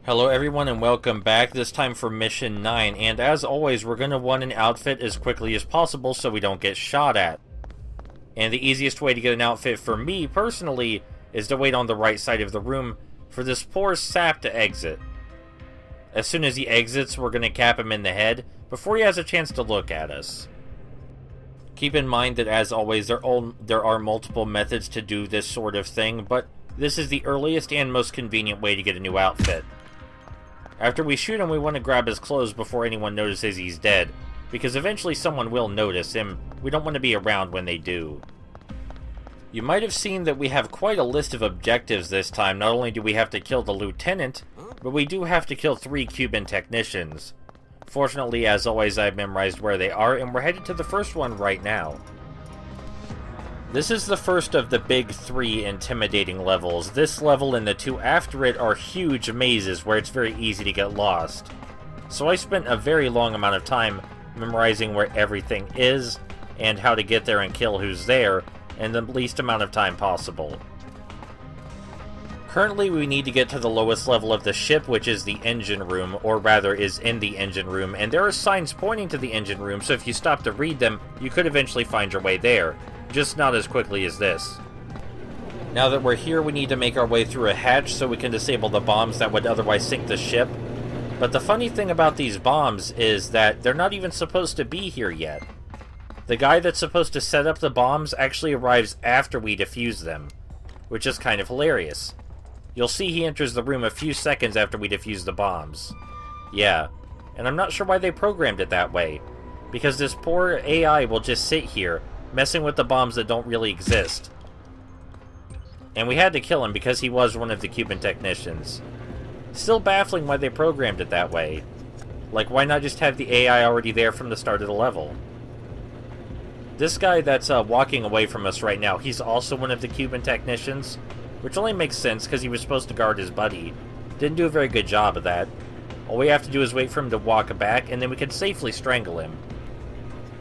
Hello everyone and welcome back, this time for Mission 9, and as always we're going to want an outfit as quickly as possible so we don't get shot at. And the easiest way to get an outfit for me, personally, is to wait on the right side of the room for this poor sap to exit. As soon as he exits, we're going to cap him in the head before he has a chance to look at us. Keep in mind that as always there are multiple methods to do this sort of thing, but this is the earliest and most convenient way to get a new outfit. After we shoot him, we want to grab his clothes before anyone notices he's dead, because eventually someone will notice him. We don't want to be around when they do. You might have seen that we have quite a list of objectives this time. Not only do we have to kill the lieutenant, but we do have to kill 3 Cuban technicians. Fortunately, as always, I've memorized where they are, and we're headed to the first one right now. This is the first of the big 3 intimidating levels. This level and the 2 after it are huge mazes where it's very easy to get lost. So I spent a very long amount of time memorizing where everything is, and how to get there and kill who's there, in the least amount of time possible. Currently, we need to get to the lowest level of the ship, which is the engine room, or rather is in the engine room, and there are signs pointing to the engine room, so if you stop to read them, you could eventually find your way there. Just not as quickly as this. Now that we're here, we need to make our way through a hatch so we can disable the bombs that would otherwise sink the ship. But the funny thing about these bombs is that they're not even supposed to be here yet. The guy that's supposed to set up the bombs actually arrives after we defuse them, which is kind of hilarious. You'll see he enters the room a few seconds after we defuse the bombs. Yeah, and I'm not sure why they programmed it that way, because this poor AI will just sit here, messing with the bombs that don't really exist. And we had to kill him because he was one of the Cuban technicians. Still baffling why they programmed it that way. Like, why not just have the AI already there from the start of the level? This guy that's walking away from us right now, he's also one of the Cuban technicians, which only makes sense because he was supposed to guard his buddy. Didn't do a very good job of that. All we have to do is wait for him to walk back, and then we can safely strangle him.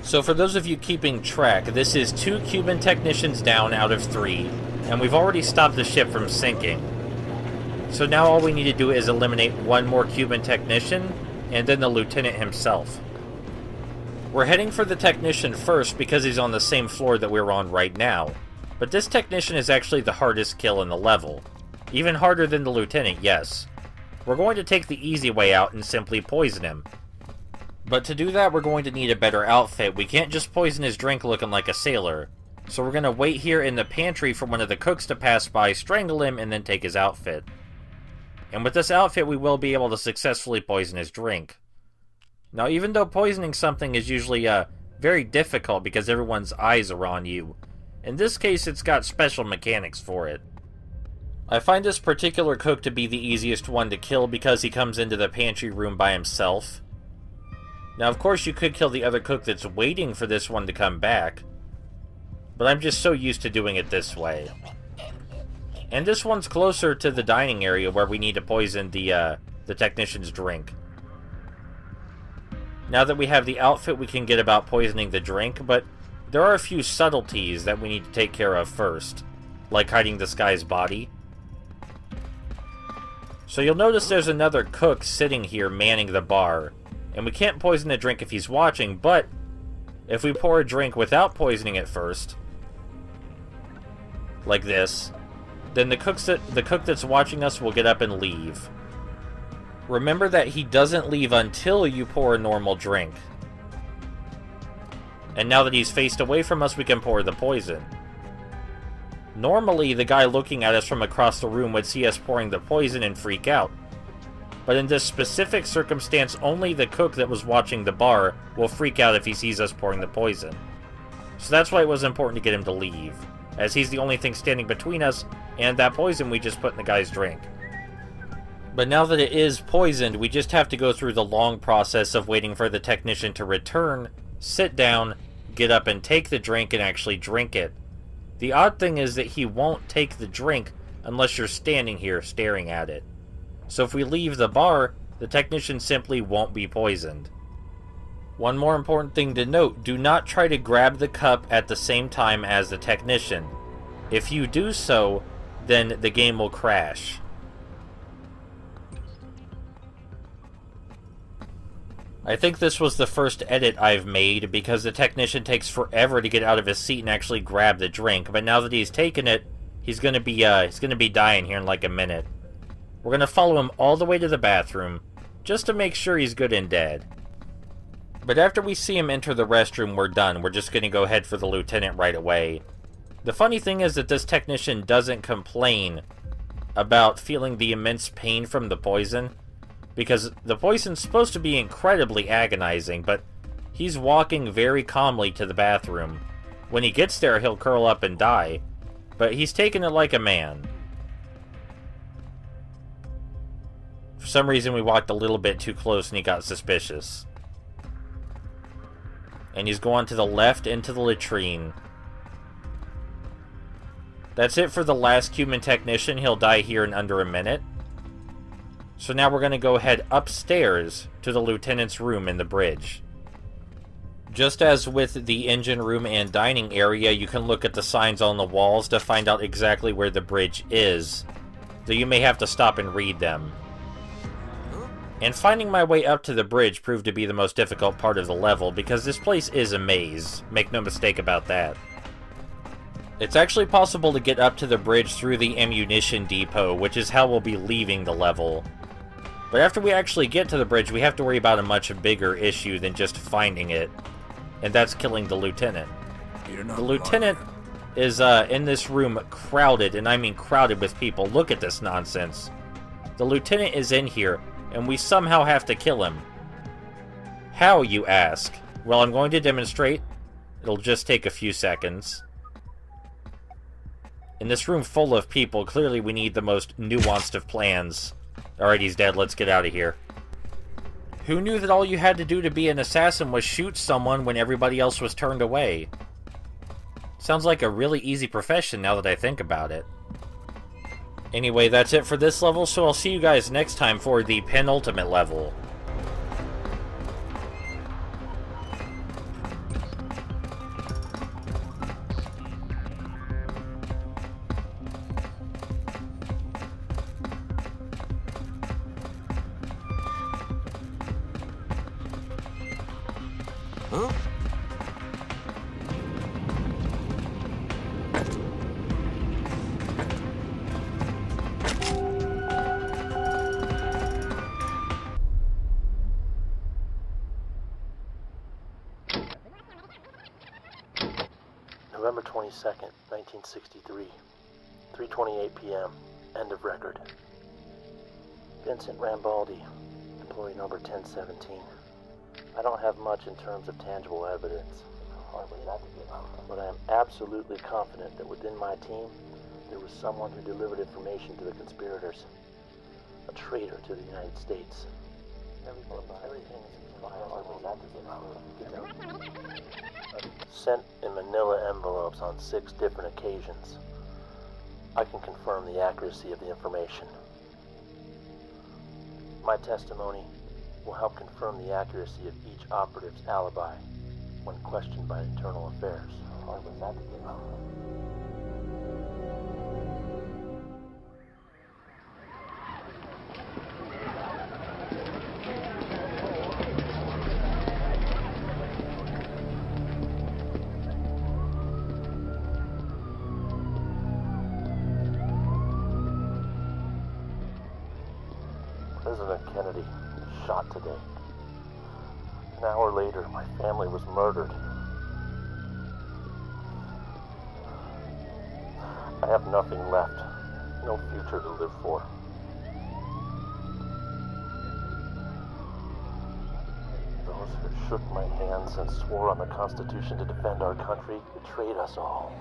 So for those of you keeping track, this is 2 Cuban technicians down out of 3, and we've already stopped the ship from sinking. So now all we need to do is eliminate 1 more Cuban technician, and then the lieutenant himself. We're heading for the technician first because he's on the same floor that we're on right now. But this technician is actually the hardest kill in the level. Even harder than the lieutenant, yes. We're going to take the easy way out and simply poison him. But to do that, we're going to need a better outfit. We can't just poison his drink looking like a sailor. So we're going to wait here in the pantry for one of the cooks to pass by, strangle him, and then take his outfit. And with this outfit, we will be able to successfully poison his drink. Now, even though poisoning something is usually very difficult because everyone's eyes are on you, in this case, it's got special mechanics for it. I find this particular cook to be the easiest one to kill because he comes into the pantry room by himself. Now, of course, you could kill the other cook that's waiting for this one to come back, but I'm just so used to doing it this way. And this one's closer to the dining area where we need to poison the technician's drink. Now that we have the outfit, we can get about poisoning the drink, but there are a few subtleties that we need to take care of first, like hiding this guy's body. So you'll notice there's another cook sitting here manning the bar, and we can't poison the drink if he's watching, but if we pour a drink without poisoning it first, like this, then the cook that's watching us will get up and leave. Remember that he doesn't leave until you pour a normal drink. And now that he's faced away from us, we can pour the poison. Normally, the guy looking at us from across the room would see us pouring the poison and freak out. But in this specific circumstance, only the cook that was watching the bar will freak out if he sees us pouring the poison. So that's why it was important to get him to leave, as he's the only thing standing between us and that poison we just put in the guy's drink. But now that it is poisoned, we just have to go through the long process of waiting for the technician to return, sit down, get up and take the drink and actually drink it. The odd thing is that he won't take the drink unless you're standing here staring at it. So if we leave the bar, the technician simply won't be poisoned. One more important thing to note, do not try to grab the cup at the same time as the technician. If you do so, then the game will crash. I think this was the first edit I've made because the technician takes forever to get out of his seat and actually grab the drink, but now that he's taken it, he's gonna be dying here in like a minute. We're gonna follow him all the way to the bathroom, just to make sure he's good and dead. But after we see him enter the restroom, we're done. We're just gonna go head for the lieutenant right away. The funny thing is that this technician doesn't complain about feeling the immense pain from the poison, because the poison's supposed to be incredibly agonizing, but he's walking very calmly to the bathroom. When he gets there, he'll curl up and die, but he's taking it like a man. For some reason, we walked a little bit too close and he got suspicious. And he's going to the left into the latrine. That's it for the last human technician. He'll die here in under a minute. So now we're going to go head upstairs to the lieutenant's room in the bridge. Just as with the engine room and dining area, you can look at the signs on the walls to find out exactly where the bridge is, though you may have to stop and read them. And finding my way up to the bridge proved to be the most difficult part of the level, because this place is a maze. Make no mistake about that. It's actually possible to get up to the bridge through the ammunition depot, which is how we'll be leaving the level. But after we actually get to the bridge, we have to worry about a much bigger issue than just finding it, and that's killing the lieutenant. The lieutenant is in this room crowded, and I mean crowded with people. Look at this nonsense. The lieutenant is in here, and we somehow have to kill him. How, you ask? Well, I'm going to demonstrate. It'll just take a few seconds. In this room full of people, clearly we need the most nuanced of plans. Alright, he's dead. Let's get out of here. Who knew that all you had to do to be an assassin was shoot someone when everybody else was turned away? Sounds like a really easy profession now that I think about it. Anyway, that's it for this level, so I'll see you guys next time for the penultimate level. Huh? November 22nd, 1963, 3:28 p.m., end of record. Vincent Rambaldi, employee number 1017. I don't have much in terms of tangible evidence, but I am absolutely confident that within my team, there was someone who delivered information to the conspirators. A traitor to the United States. Sent in manila envelopes on 6 different occasions. I can confirm the accuracy of the information. My testimony will help confirm the accuracy of each operative's alibi when questioned by Internal Affairs. President Kennedy was shot today. An hour later, my family was murdered. I have nothing left. No future to live for. Those who shook my hands and swore on the Constitution to defend our country betrayed us all.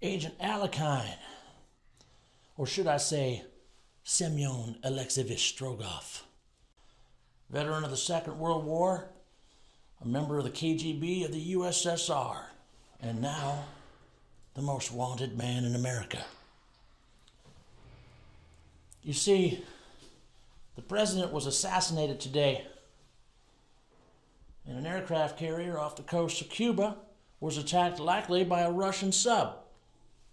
Agent Alekhine, Or should I say, Semyon Alexeyevich Strogoff. Veteran of the Second World War, a member of the KGB of the USSR, and now the most wanted man in America. You see, the president was assassinated today, and an aircraft carrier off the coast of Cuba was attacked likely by a Russian sub.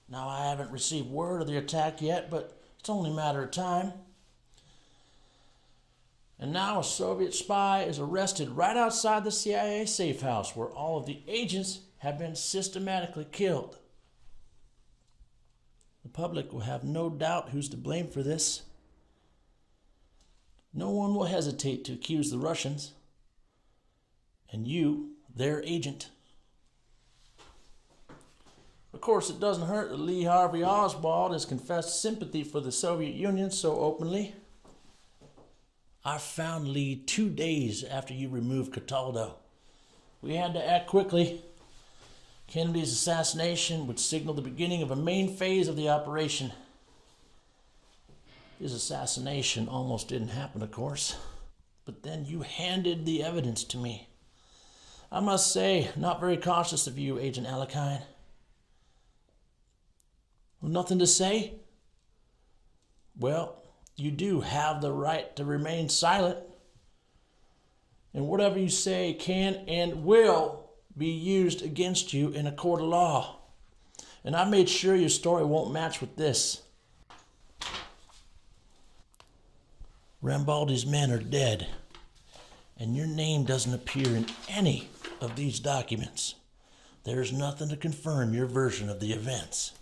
Now, I haven't received word of the attack yet, but it's only a matter of time. And now a Soviet spy is arrested right outside the CIA safe house where all of the agents have been systematically killed. The public will have no doubt who's to blame for this. No one will hesitate to accuse the Russians, and you, their agent. Of course, it doesn't hurt that Lee Harvey Oswald has confessed sympathy for the Soviet Union so openly. I found Lee 2 days after you removed Cataldo. We had to act quickly. Kennedy's assassination would signal the beginning of a main phase of the operation. His assassination almost didn't happen, of course, but then you handed the evidence to me. I must say, not very cautious of you, Agent Alekhine. Nothing to say? Well, you do have the right to remain silent. And whatever you say can and will be used against you in a court of law. And I've made sure your story won't match with this. Rambaldi's men are dead, and your name doesn't appear in any of these documents. There's nothing to confirm your version of the events.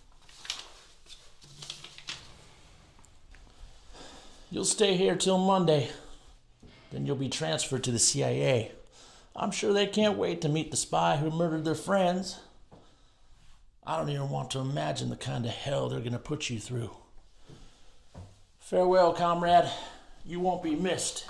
You'll stay here till Monday. Then you'll be transferred to the CIA. I'm sure they can't wait to meet the spy who murdered their friends. I don't even want to imagine the kind of hell they're going to put you through. Farewell, comrade. You won't be missed.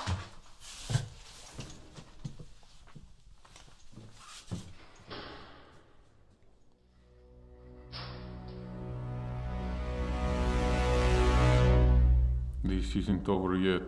This isn't over yet.